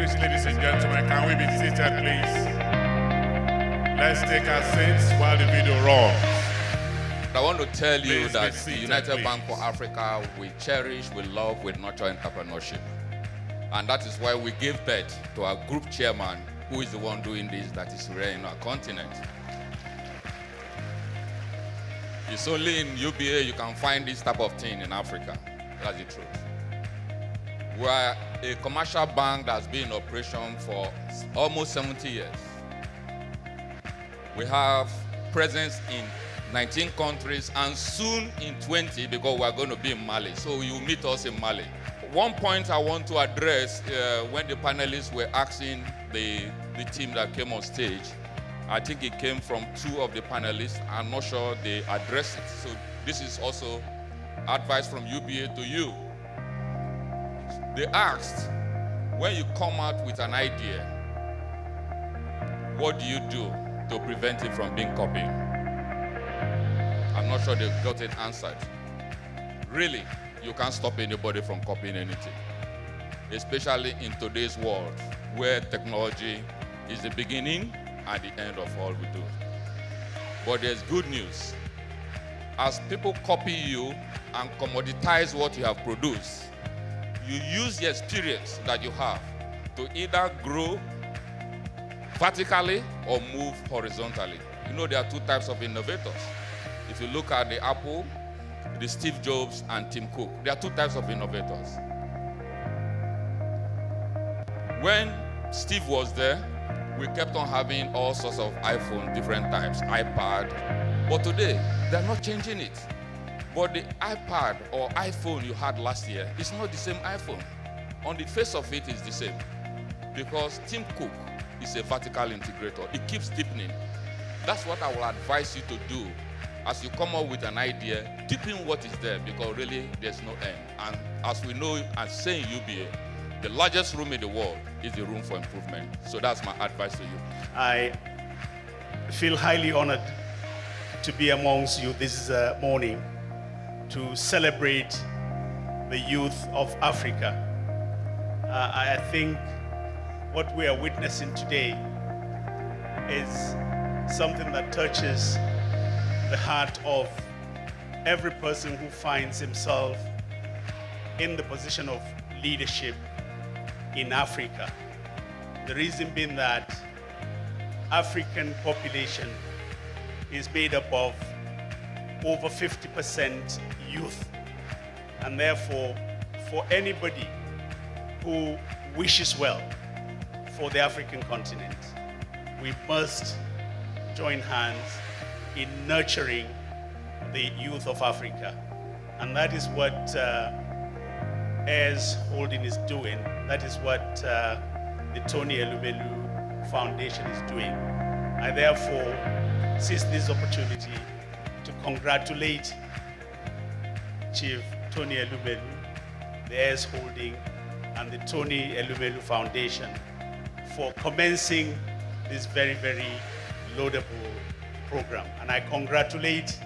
Please, ladies and gentlemen, can we be seated, please? Let's take our seats while the video runs. I want to tell you Please that be the seated, United please. Bank for Africa, we cherish, we love, we nurture entrepreneurship. And that is why we gave birth to our group chairman, who is the one doing this, that is rare in our continent. It's only in UBA you can find this type of thing in Africa. That's the truth. We are a commercial bank that's been in operation for almost 70 years. We have presence in 19 countries and soon in 20 because we are going to be in Mali. So you meet us in Mali. One point I want to address when the panelists were asking the team that came on stage, I think it came from two of the panelists. I'm not sure they addressed it. So this is also advice from UBA to you. They asked, when you come out with an idea, what do you do to prevent it from being copied? I'm not sure they got it answered. Really, you can't stop anybody from copying anything, especially in today's world where technology is the beginning and the end of all we do. But there's good news. As people copy you and commoditize what you have produced, you use the experience that you have to either grow vertically or move horizontally. You know, there are two types of innovators. If you look at the Apple, the Steve Jobs and Tim Cook, there are two types of innovators. When Steve was there, we kept on having all sorts of iPhone, different types, iPad. But today, they're not changing it. But the iPad or iPhone you had last year is not the same iPhone. On the face of it, it's the same. Because Tim Cook is a vertical integrator. It keeps deepening. That's what I will advise you to do. As you come up with an idea, deepen what is there, because really there's no end. And as we know and say in UBA, the largest room in the world is the room for improvement. So that's my advice to you. I feel highly honored to be amongst you this morning to celebrate the youth of Africa. I think what we are witnessing today is something that touches the heart of every person who finds himself in the position of leadership in Africa. The reason being that African population is made up of over 50% youth, and therefore for anybody who wishes well for the African continent, we must join hands in nurturing the youth of Africa. And that is what AIRS Holding is doing. That is what the Tony Elumelu Foundation is doing. I therefore seize this opportunity to congratulate Chief Tony Elumelu, the AIRS Holding, and the Tony Elumelu Foundation for commencing this very, very laudable program. And I congratulate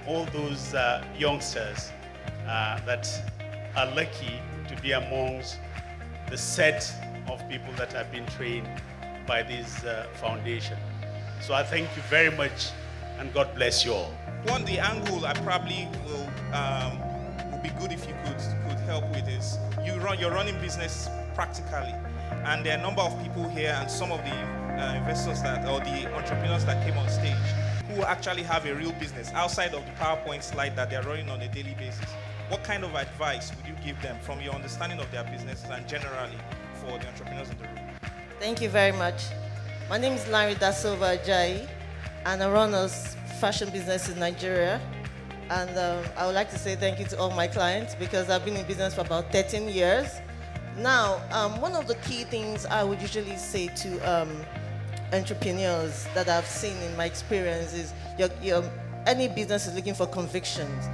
all those youngsters that are lucky to be amongst the set of people that have been trained by this foundation. So I thank you very much, and God bless you all. One, the angle I probably will be good if you could help with is you're running business practically, and there are a number of people here and some of the investors or the entrepreneurs that came on stage who actually have a real business outside of the PowerPoint slide that they're running on a daily basis. What kind of advice would you give them from your understanding of their business and generally for the entrepreneurs in the room? Thank you very much. My name is Larry Da Silva Ajayi, and I run a fashion business in Nigeria. And I would like to say thank you to all my clients because I've been in business for about 13 years. Now, one of the key things I would usually say to entrepreneurs that I've seen in my experience is any business is looking for convictions,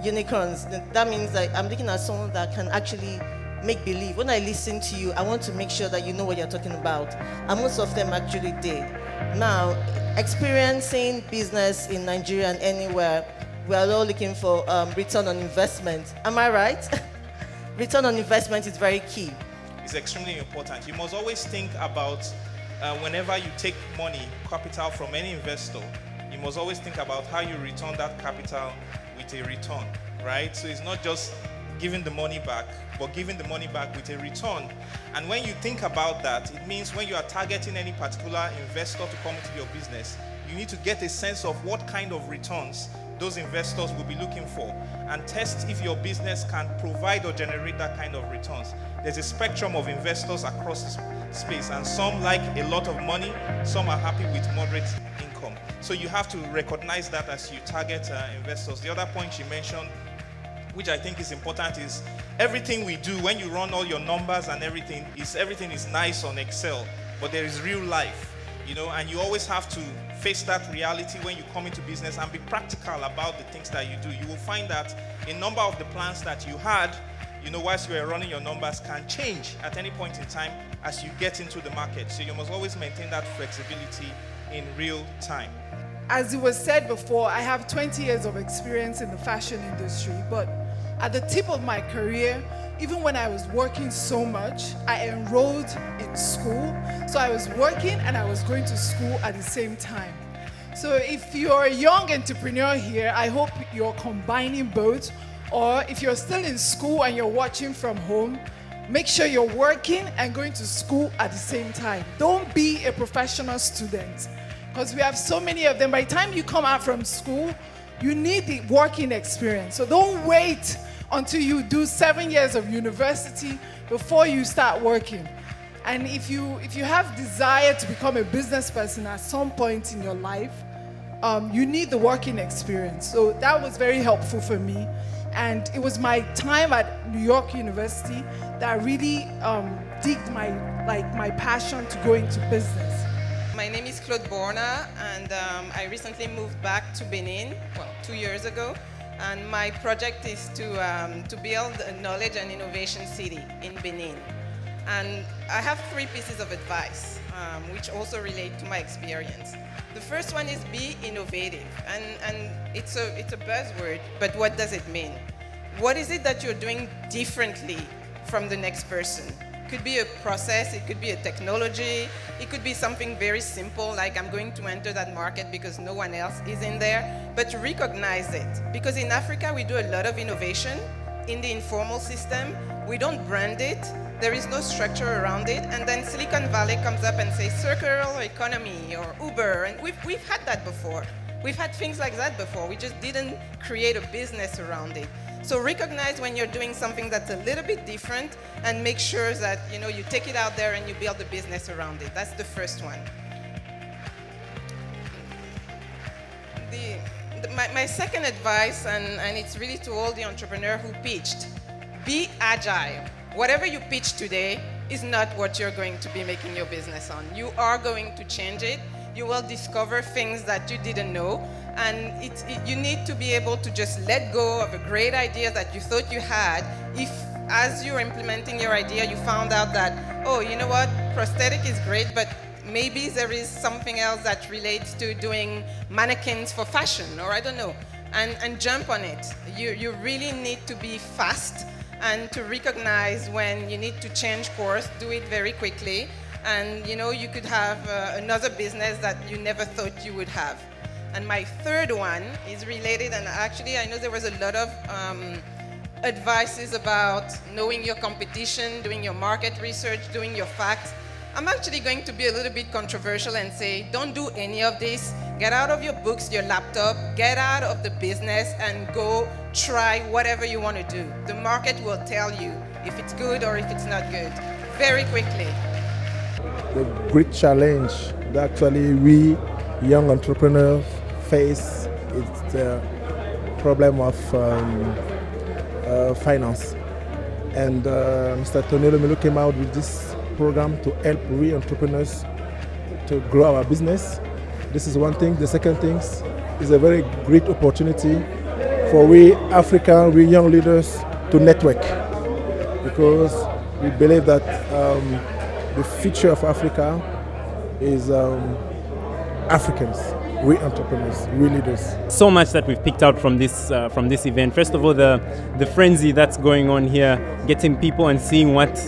unicorns. That means that I'm looking at someone that can actually make believe. When I listen to you, I want to make sure that you know what you're talking about. And most of them actually did. Now, experiencing business in Nigeria and anywhere, we are all looking for return on investment. Am I right? Return on investment is very key. is extremely important. You must always think about whenever you take money, capital from any investor, you must always think about how you return that capital with a return, right? So it's not just giving the money back, but giving the money back with a return. And when you think about that, it means when you are targeting any particular investor to come into your business, you need to get a sense of what kind of returns those investors will be looking for and test if your business can provide or generate that kind of returns. There's a spectrum of investors across the space, and some like a lot of money, some are happy with moderate income. So you have to recognize that as you target investors. The other point you mentioned, which I think is important, is everything we do, when you run all your numbers and everything is nice on Excel, but there is real life, and you always have to face that reality when you come into business and be practical about the things that you do. You will find that a number of the plans that you had, whilst you were running your numbers, can change at any point in time as you get into the market. So you must always maintain that flexibility in real time. As it was said before, I have 20 years of experience in the fashion industry, but at the tip of my career, even when I was working so much, I enrolled in school. So I was working and I was going to school at the same time. So if you're a young entrepreneur here, I hope you're combining both. Or if you're still in school and you're watching from home, make sure you're working and going to school at the same time. Don't be a professional student, because we have so many of them. By the time you come out from school, you need the working experience. So don't wait until you do 7 years of university before you start working. And if you have desire to become a business person at some point in your life, you need the working experience. So that was very helpful for me. And it was my time at New York University that really digged my passion to go into business. My name is Claude Borna, and I recently moved back to Benin, 2 years ago. And my project is to build a knowledge and innovation city in Benin. And I have 3 pieces of advice, which also relate to my experience. The first one is be innovative, and it's a buzzword, but what does it mean? What is it that you're doing differently from the next person? It could be a process, it could be a technology, it could be something very simple, like I'm going to enter that market because no one else is in there, but recognize it. Because in Africa, we do a lot of innovation in the informal system. We don't brand it. There is no structure around it, and then Silicon Valley comes up and says circular economy or Uber, and we've had that before. We've had things like that before. We just didn't create a business around it. So recognize when you're doing something that's a little bit different, and make sure that you take it out there and you build a business around it. That's the first one. My second advice, and it's really to all the entrepreneurs who pitched, be agile. Whatever you pitch today is not what you're going to be making your business on. You are going to change it. You will discover things that you didn't know. And you need to be able to just let go of a great idea that you thought you had. If, as you're implementing your idea, you found out that, oh, you know what, prosthetic is great, but maybe there is something else that relates to doing mannequins for fashion, or I don't know, and jump on it. You really need to be fast and to recognize when you need to change course, do it very quickly. And you could have another business that you never thought you would have. And my third one is related, and actually I know there was a lot of advices about knowing your competition, doing your market research, doing your facts. I'm actually going to be a little bit controversial and say, don't do any of this. Get out of your books, your laptop, get out of the business and go try whatever you want to do. The market will tell you if it's good or if it's not good, very quickly. The great challenge that actually we young entrepreneurs face is the problem of finance. And Mr. Elumelu came out with this program to help we entrepreneurs to grow our business. This is one thing. The second thing is a very great opportunity for we African, we young leaders to network, because we believe that the future of Africa is Africans. re-entrepreneurs, really does. So much that we've picked out from this event. First of all, the frenzy that's going on here, getting people and seeing what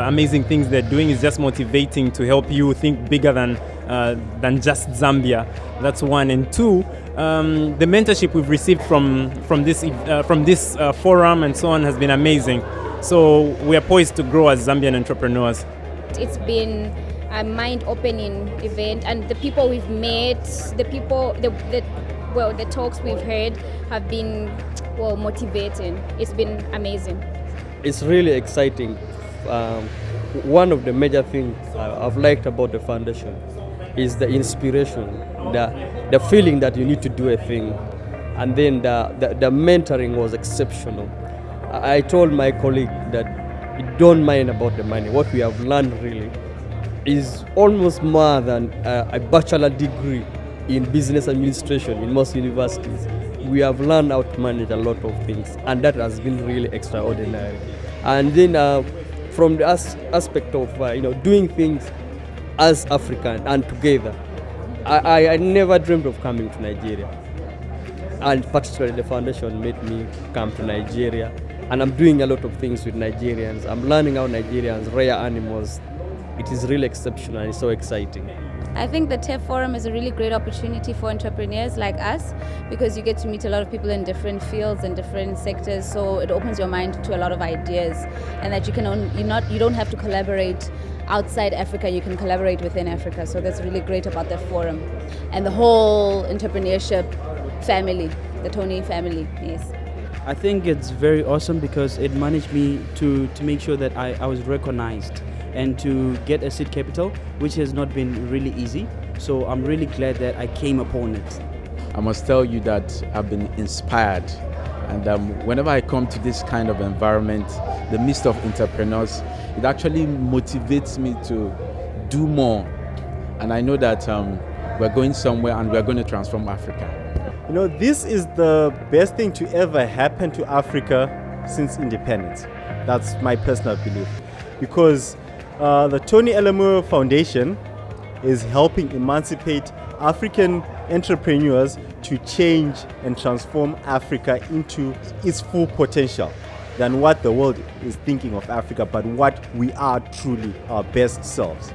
amazing things they're doing is just motivating to help you think bigger than just Zambia. That's one. And two, the mentorship we've received from this forum and so on has been amazing. So we are poised to grow as Zambian entrepreneurs. It's been a mind-opening event, and the people we've met, the talks we've heard have been motivating. It's been amazing. It's really exciting. One of the major things I've liked about the foundation is the inspiration, the feeling that you need to do a thing, and then the mentoring was exceptional. I told my colleague that we don't mind about the money. What we have learned really is almost more than a bachelor degree in business administration in most universities. We have learned how to manage a lot of things, and that has been really extraordinary. And then from the aspect of doing things as African and together, I never dreamed of coming to Nigeria, and particularly the foundation made me come to Nigeria, and I'm doing a lot of things with Nigerians. I'm learning how Nigerians rear animals. It is really exceptional and it's so exciting. I think the TEF Forum is a really great opportunity for entrepreneurs like us, because you get to meet a lot of people in different fields and different sectors, so it opens your mind to a lot of ideas, and that you don't have to collaborate outside Africa, you can collaborate within Africa. So that's really great about the forum and the whole entrepreneurship family, the Tony family. Yes. I think it's very awesome because it managed me to make sure that I was recognized and to get a seed capital, which has not been really easy. So I'm really glad that I came upon it. I must tell you that I've been inspired, and whenever I come to this kind of environment, the midst of entrepreneurs, it actually motivates me to do more. And I know that we're going somewhere and we're going to transform Africa. You know, this is the best thing to ever happen to Africa since independence. That's my personal belief. Because the Tony Elumelu Foundation is helping emancipate African entrepreneurs to change and transform Africa into its full potential than what the world is thinking of Africa, but what we are truly, our best selves.